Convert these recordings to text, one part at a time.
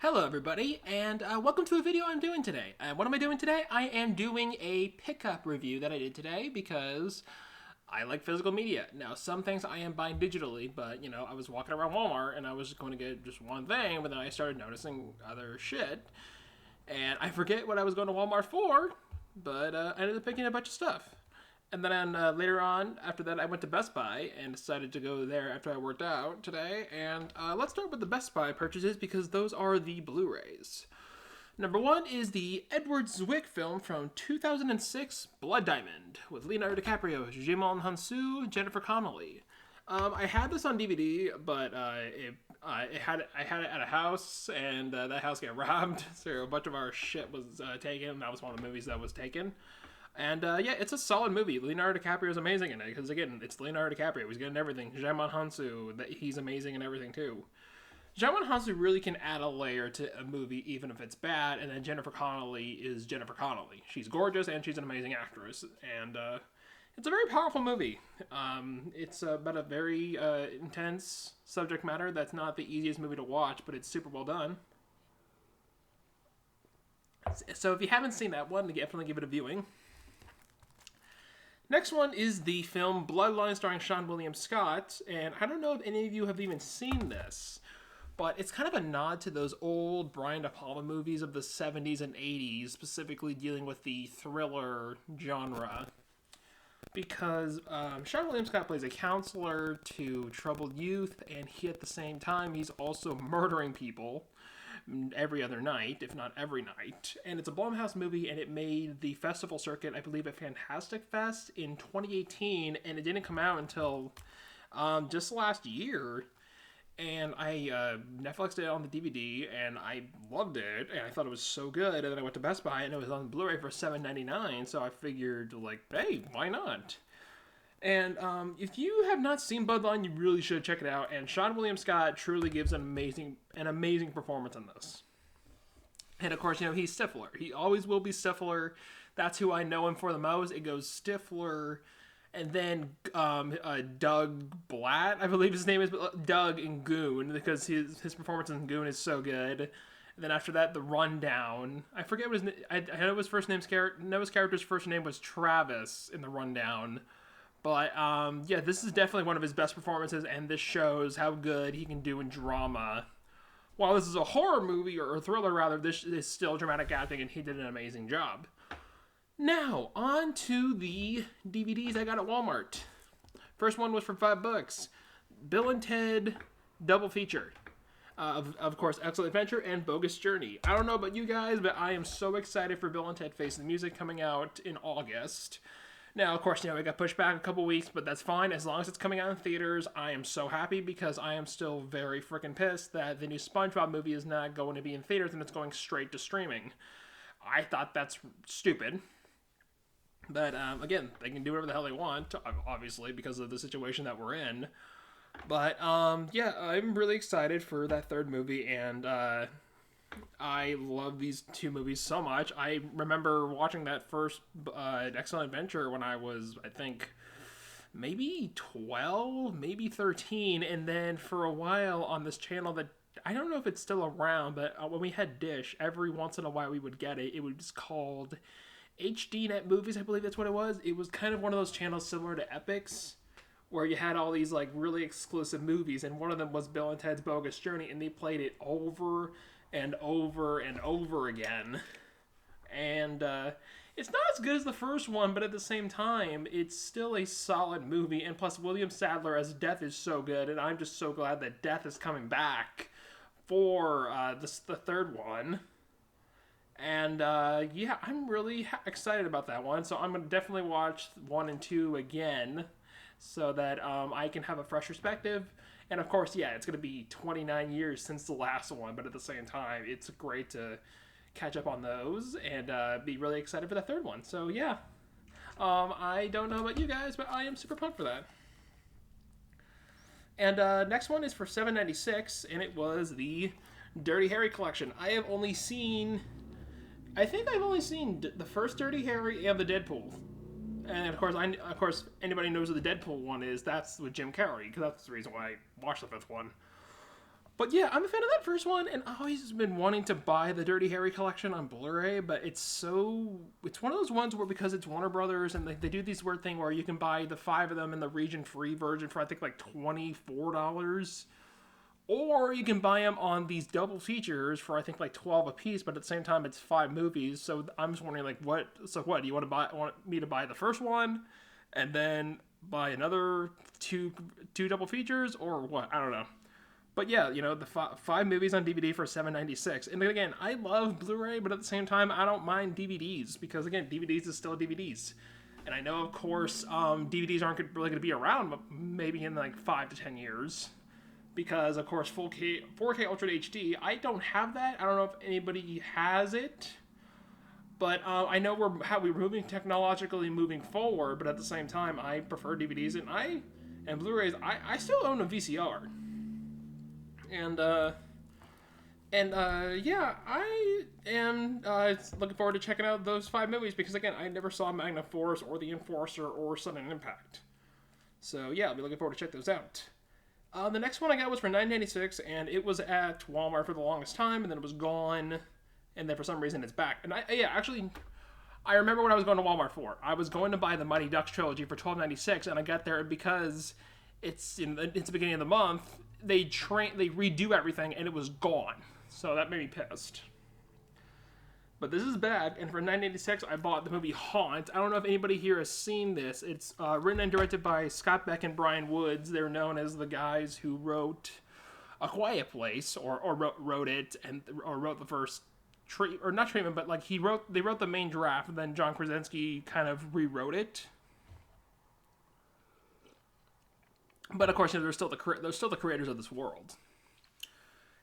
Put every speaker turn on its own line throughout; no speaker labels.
Hello everybody, and welcome to a video I'm doing today. What am I doing today? I am doing a pickup review that I did today because I like physical media. Now, some things I am buying digitally, but, I was walking around Walmart and I was going to get just one thing, but then I started noticing other shit, and I forget what I was going to Walmart for, but I ended up picking a bunch of stuff. And then later on, after that, I went to Best Buy and decided to go there after I worked out today. And let's start with the Best Buy purchases because those are the Blu-Rays. Number one is the Edward Zwick film from 2006, Blood Diamond, with Leonardo DiCaprio, Jimon Hansu, Jennifer Connelly. I had this on DVD, but I had it at a house, and that house got robbed, so a bunch of our shit was taken. That was one of the movies that was taken. And yeah, it's a solid movie. Leonardo DiCaprio is amazing in it because again, it's Leonardo DiCaprio. He's good in everything. Djimon Hounsou, he's amazing in everything too. Djimon Hounsou really can add a layer to a movie even if it's bad. And then Jennifer Connelly is Jennifer Connelly. She's gorgeous and she's an amazing actress. And it's a very powerful movie. It's about a very intense subject matter. That's not the easiest movie to watch, but it's super well done. So if you haven't seen that one, definitely give it a viewing. Next one is the film Bloodline starring Seann William Scott, and I don't know if any of you have even seen this, but it's kind of a nod to those old Brian De Palma movies of the 70s and 80s, specifically dealing with the thriller genre. Because Seann William Scott plays a counselor to troubled youth, and at the same time, he's also murdering people every other night, if not every night. And it's a Blumhouse movie, and it made the festival circuit, I believe, at Fantastic Fest in 2018, and it didn't come out until just last year. And I Netflixed it on the DVD, and I loved it, and I thought it was so good. And then I went to Best Buy, and it was on Blu-ray for $7.99, so I figured, hey, why not? And if you have not seen Bloodline, you really should check it out. And Seann William Scott truly gives an amazing performance in this. And of course, he's Stifler. He always will be Stifler. That's who I know him for the most. It goes Stifler, and then Doug Blatt, I believe his name is, Doug in Goon, because his performance in Goon is so good. And then after that, The Rundown. I forget what his name. I know his character's first name was Travis in The Rundown. But, yeah, this is definitely one of his best performances, and this shows how good he can do in drama. While this is a horror movie, or a thriller rather, this is still dramatic acting, and he did an amazing job. Now, on to the DVDs I got at Walmart. First one was for $5. Bill and Ted double feature. Of course, Excellent Adventure and Bogus Journey. I don't know about you guys, but I am so excited for Bill and Ted Face the Music coming out in August. Now, of course, it got pushed back a couple weeks, but that's fine. As long as it's coming out in theaters, I am so happy because I am still very freaking pissed that the new SpongeBob movie is not going to be in theaters and it's going straight to streaming. I thought that's stupid. But, again, they can do whatever the hell they want, obviously, because of the situation that we're in. But, yeah, I'm really excited for that third movie, and, I love these two movies so much. I remember watching that first Excellent Adventure when I was, I think, maybe 12, maybe 13, and then for a while on this channel that, I don't know if it's still around, but when we had Dish, every once in a while we would get it. It was called HDNet Movies, I believe that's what it was. It was kind of one of those channels similar to Epix, where you had all these, really exclusive movies, and one of them was Bill and Ted's Bogus Journey, and they played it over and over and over again. And it's not as good as the first one, but at the same time, it's still a solid movie. And plus, William Sadler as Death is so good, and I'm just so glad that Death is coming back for the third one. And yeah, I'm really excited about that one. So I'm going to definitely watch 1 and 2 again so that I can have a fresh perspective. And of course, yeah, it's going to be 29 years since the last one, but at the same time, it's great to catch up on those and be really excited for the third one. So yeah, I don't know about you guys, but I am super pumped for that. And next one is for $7.96, and it was the Dirty Harry collection. I think I've only seen the first Dirty Harry and the Deadpool. And of course, anybody knows what the Deadpool one is. That's with Jim Carrey, because that's the reason why I watched the fifth one. But yeah, I'm a fan of that first one, and I've always been wanting to buy the Dirty Harry collection on Blu-ray, but it's one of those ones where, because it's Warner Brothers, and they do these weird thing where you can buy the 5 of them in the region-free version for, I think, like $24, or you can buy them on these double features for, I think, like 12 a piece, but at the same time, it's 5 movies, so I'm just wondering, like, what do you want me to buy the first one, and then buy another two double features, or what? I don't know. But yeah, the 5 movies on DVD for $7.96. And again, I love Blu-ray, but at the same time, I don't mind DVDs because, again, DVDs is still DVDs. And I know, of course, DVDs aren't really going to be around maybe in like 5 to 10 years because, of course, 4K Ultra HD. I don't have that. I don't know if anybody has it. But I know we're moving technologically moving forward, but at the same time, I prefer DVDs and Blu-rays. I still own a VCR. And yeah, I am looking forward to checking out those 5 movies because, again, I never saw Magnum Force or The Enforcer or Sudden Impact. So yeah, I'll be looking forward to check those out. The next one I got was for $9.96, and it was at Walmart for the longest time, and then it was gone, and then for some reason it's back. And I remember what I was going to Walmart for. I was going to buy the Mighty Ducks trilogy for $12.96, and I got there because it's the beginning of the month. They redo everything, and it was gone. So that made me pissed. But this is back, and for $9.86, I bought the movie Haunt. I don't know if anybody here has seen this. It's written and directed by Scott Beck and Brian Woods. They're known as the guys who wrote A Quiet Place, or wrote it, or wrote the first not treatment, but like they wrote the main draft, and then John Krasinski kind of rewrote it. But of course, they're still the creators of this world.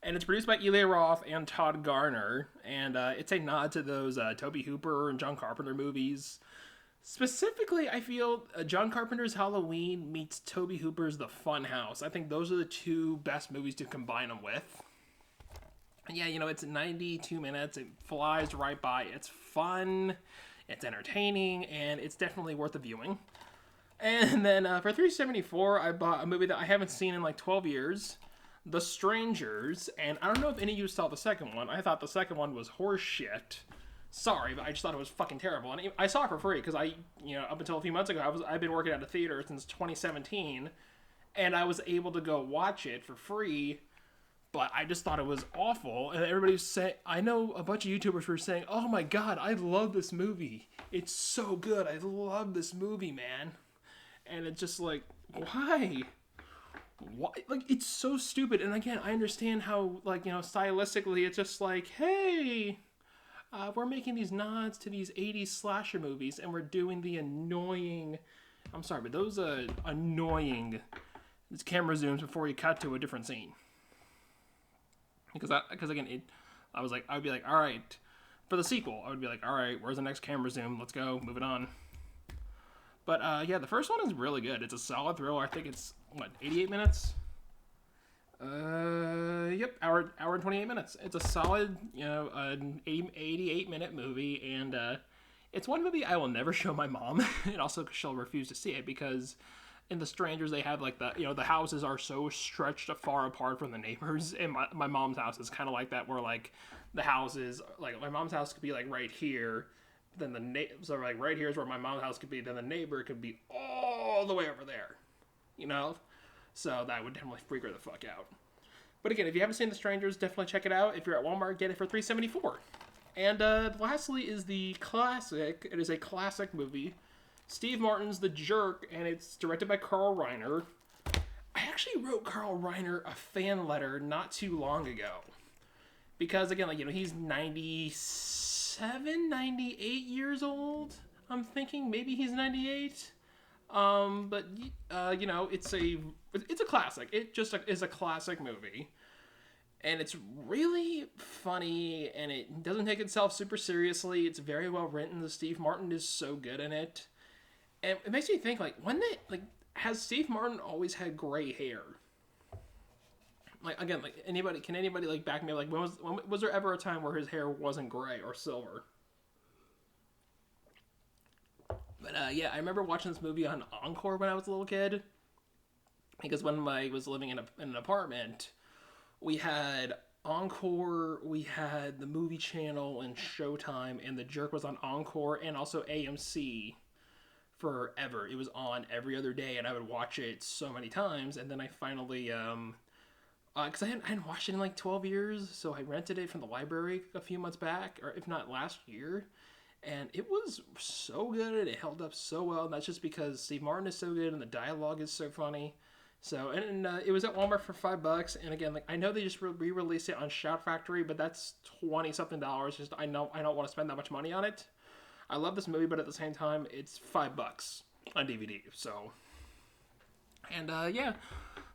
And it's produced by Eli Roth and Todd Garner, and it's a nod to those Tobe Hooper and John Carpenter movies. Specifically, I feel John Carpenter's Halloween meets Tobe Hooper's The Funhouse. I think those are the 2 best movies to combine them with. And yeah, it's 92 minutes. It flies right by. It's fun, it's entertaining, and it's definitely worth a viewing. And then for $3.74, I bought a movie that I haven't seen in like 12 years, The Strangers. And I don't know if any of you saw the second one. I thought the second one was horse shit. Sorry, but I just thought it was fucking terrible. And I saw it for free because up until a few months ago, I've been working at a theater since 2017, and I was able to go watch it for free. But I just thought it was awful, and everybody was saying, I know a bunch of YouTubers were saying, "Oh my god, I love this movie. It's so good. I love this movie, man." And it's just like, why? Like, it's so stupid. And again, I understand how, stylistically, it's just like, hey, we're making these nods to these 80s slasher movies, and we're doing the annoying, I'm sorry, but those annoying camera zooms before you cut to a different scene. Because again, I'd be like, all right, for the sequel, I would be like, all right, where's the next camera zoom? Let's go, move it on. But yeah, the first one is really good. It's a solid thriller. I think it's 88 minutes. Yep, hour and 28 minutes. It's a solid, an 88-minute movie, and it's one movie I will never show my mom, and also she'll refuse to see it because in The Strangers they have like the houses are so stretched far apart from the neighbors, and my mom's house is kind of like that, where like the houses, like my mom's house could be like right here. Then so like right here is where my mom's house could be. Then the neighbor could be all the way over there, So that would definitely freak her the fuck out. But again, if you haven't seen The Strangers, definitely check it out. If you're at Walmart, get it for $3.74. And lastly is the classic. It is a classic movie, Steve Martin's The Jerk, and it's directed by Carl Reiner. I actually wrote Carl Reiner a fan letter not too long ago. Because again, he's 98 years old. I'm thinking maybe he's 98. But it's a classic. It just is a classic movie, and it's really funny, and it doesn't take itself super seriously. It's very well written. Steve Martin is so good in it, and it makes me think has Steve Martin always had gray hair? Can anybody back me up? When was there ever a time where his hair wasn't gray or silver? But yeah, I remember watching this movie on Encore when I was a little kid, because when I was living in an apartment, We had Encore, we had the Movie Channel and Showtime, and The Jerk was on Encore and also AMC forever. It was on every other day, and I would watch it so many times. And then I finally, because I hadn't watched it in like 12 years, so I rented it from the library a few months back, or if not last year. And it was so good. It held up so well. And that's just because Steve Martin is so good and the dialogue is so funny. So, and it was at Walmart for $5. And again, like I know they just re-released it on Shout Factory, but that's 20 something dollars. Just I know I don't want to spend that much money on it. I love this movie, but at the same time, it's $5 on DVD. So, and yeah,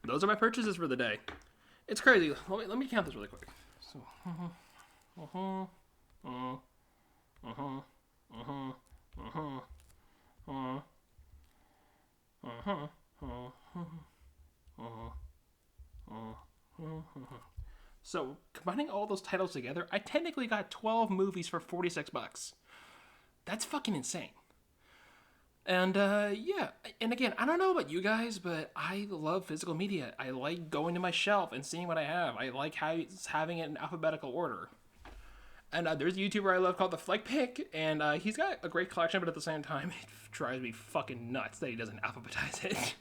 those are my purchases for the day. It's crazy. Let me count this really quick. So, so combining all those titles together, I technically got 12 movies for $46. That's fucking insane. And yeah, and again, I don't know about you guys, but I love physical media. I like going to my shelf and seeing what I have. I like having it in alphabetical order. And there's a YouTuber I love called The Flick Pick, and he's got a great collection, but at the same time, it drives me fucking nuts that he doesn't alphabetize it.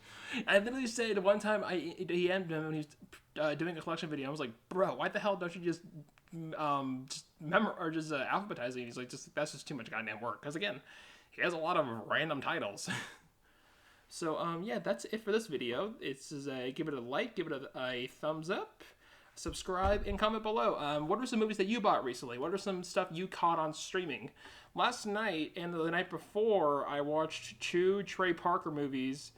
I literally said one time, he ended when he was doing a collection video, I was like, bro, why the hell don't you just alphabetize it? He's like, that's just too much goddamn work. Because again, he has a lot of random titles. So yeah, that's it for this video. It's give it a like, give it a thumbs up. Subscribe and comment below. What are some movies that you bought recently? What are some stuff you caught on streaming? Last night and the night before, I watched 2 Trey Parker movies.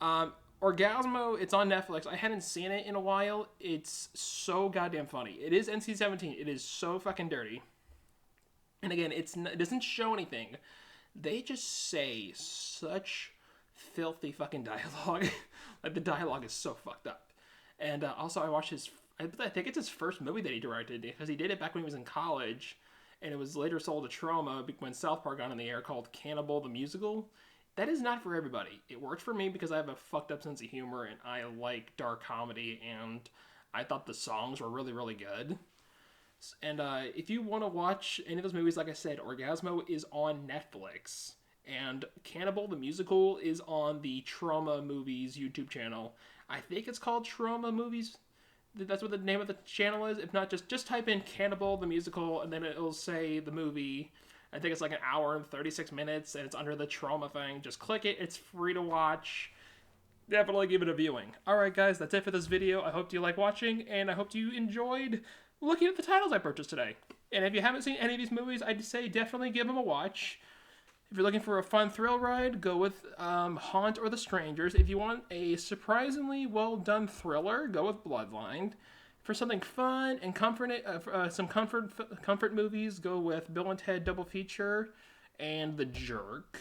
Orgasmo, it's on Netflix. I hadn't seen it in a while. It's so goddamn funny. It is NC-17. It is so fucking dirty. And again, it doesn't show anything. They just say such filthy fucking dialogue. Like, the dialogue is so fucked up. And also, I watched I think it's his first movie that he directed, because he did it back when he was in college, and it was later sold to Troma when South Park got on the air, called Cannibal the Musical. That is not for everybody. It worked for me because I have a fucked up sense of humor, and I like dark comedy, and I thought the songs were really, really good. And if you want to watch any of those movies, like I said, Orgasmo is on Netflix, and Cannibal the Musical is on the Trauma Movies YouTube channel. I think it's called Trauma Movies. That's what the name of the channel is. If not, just type in Cannibal the Musical, and then it'll say the movie. I think it's like an hour and 36 minutes, and it's under the Trauma thing. Just click it. It's free to watch. Definitely give it a viewing. Alright guys, that's it for this video. I hope you like watching, and I hope you enjoyed looking at the titles I purchased today. And if you haven't seen any of these movies, I'd say definitely give them a watch. If you're looking for a fun thrill ride, go with Haunt or The Strangers. If you want a surprisingly well-done thriller, go with Bloodline. For something fun and some comfort movies, go with Bill and Ted Double Feature and The Jerk.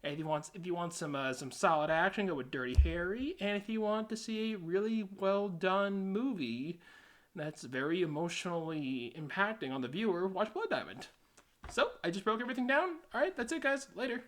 And if you want some solid action, go with Dirty Harry. And if you want to see a really well-done movie that's very emotionally impacting on the viewer, watch Blood Diamond. So, I just broke everything down. Alright, that's it guys. Later.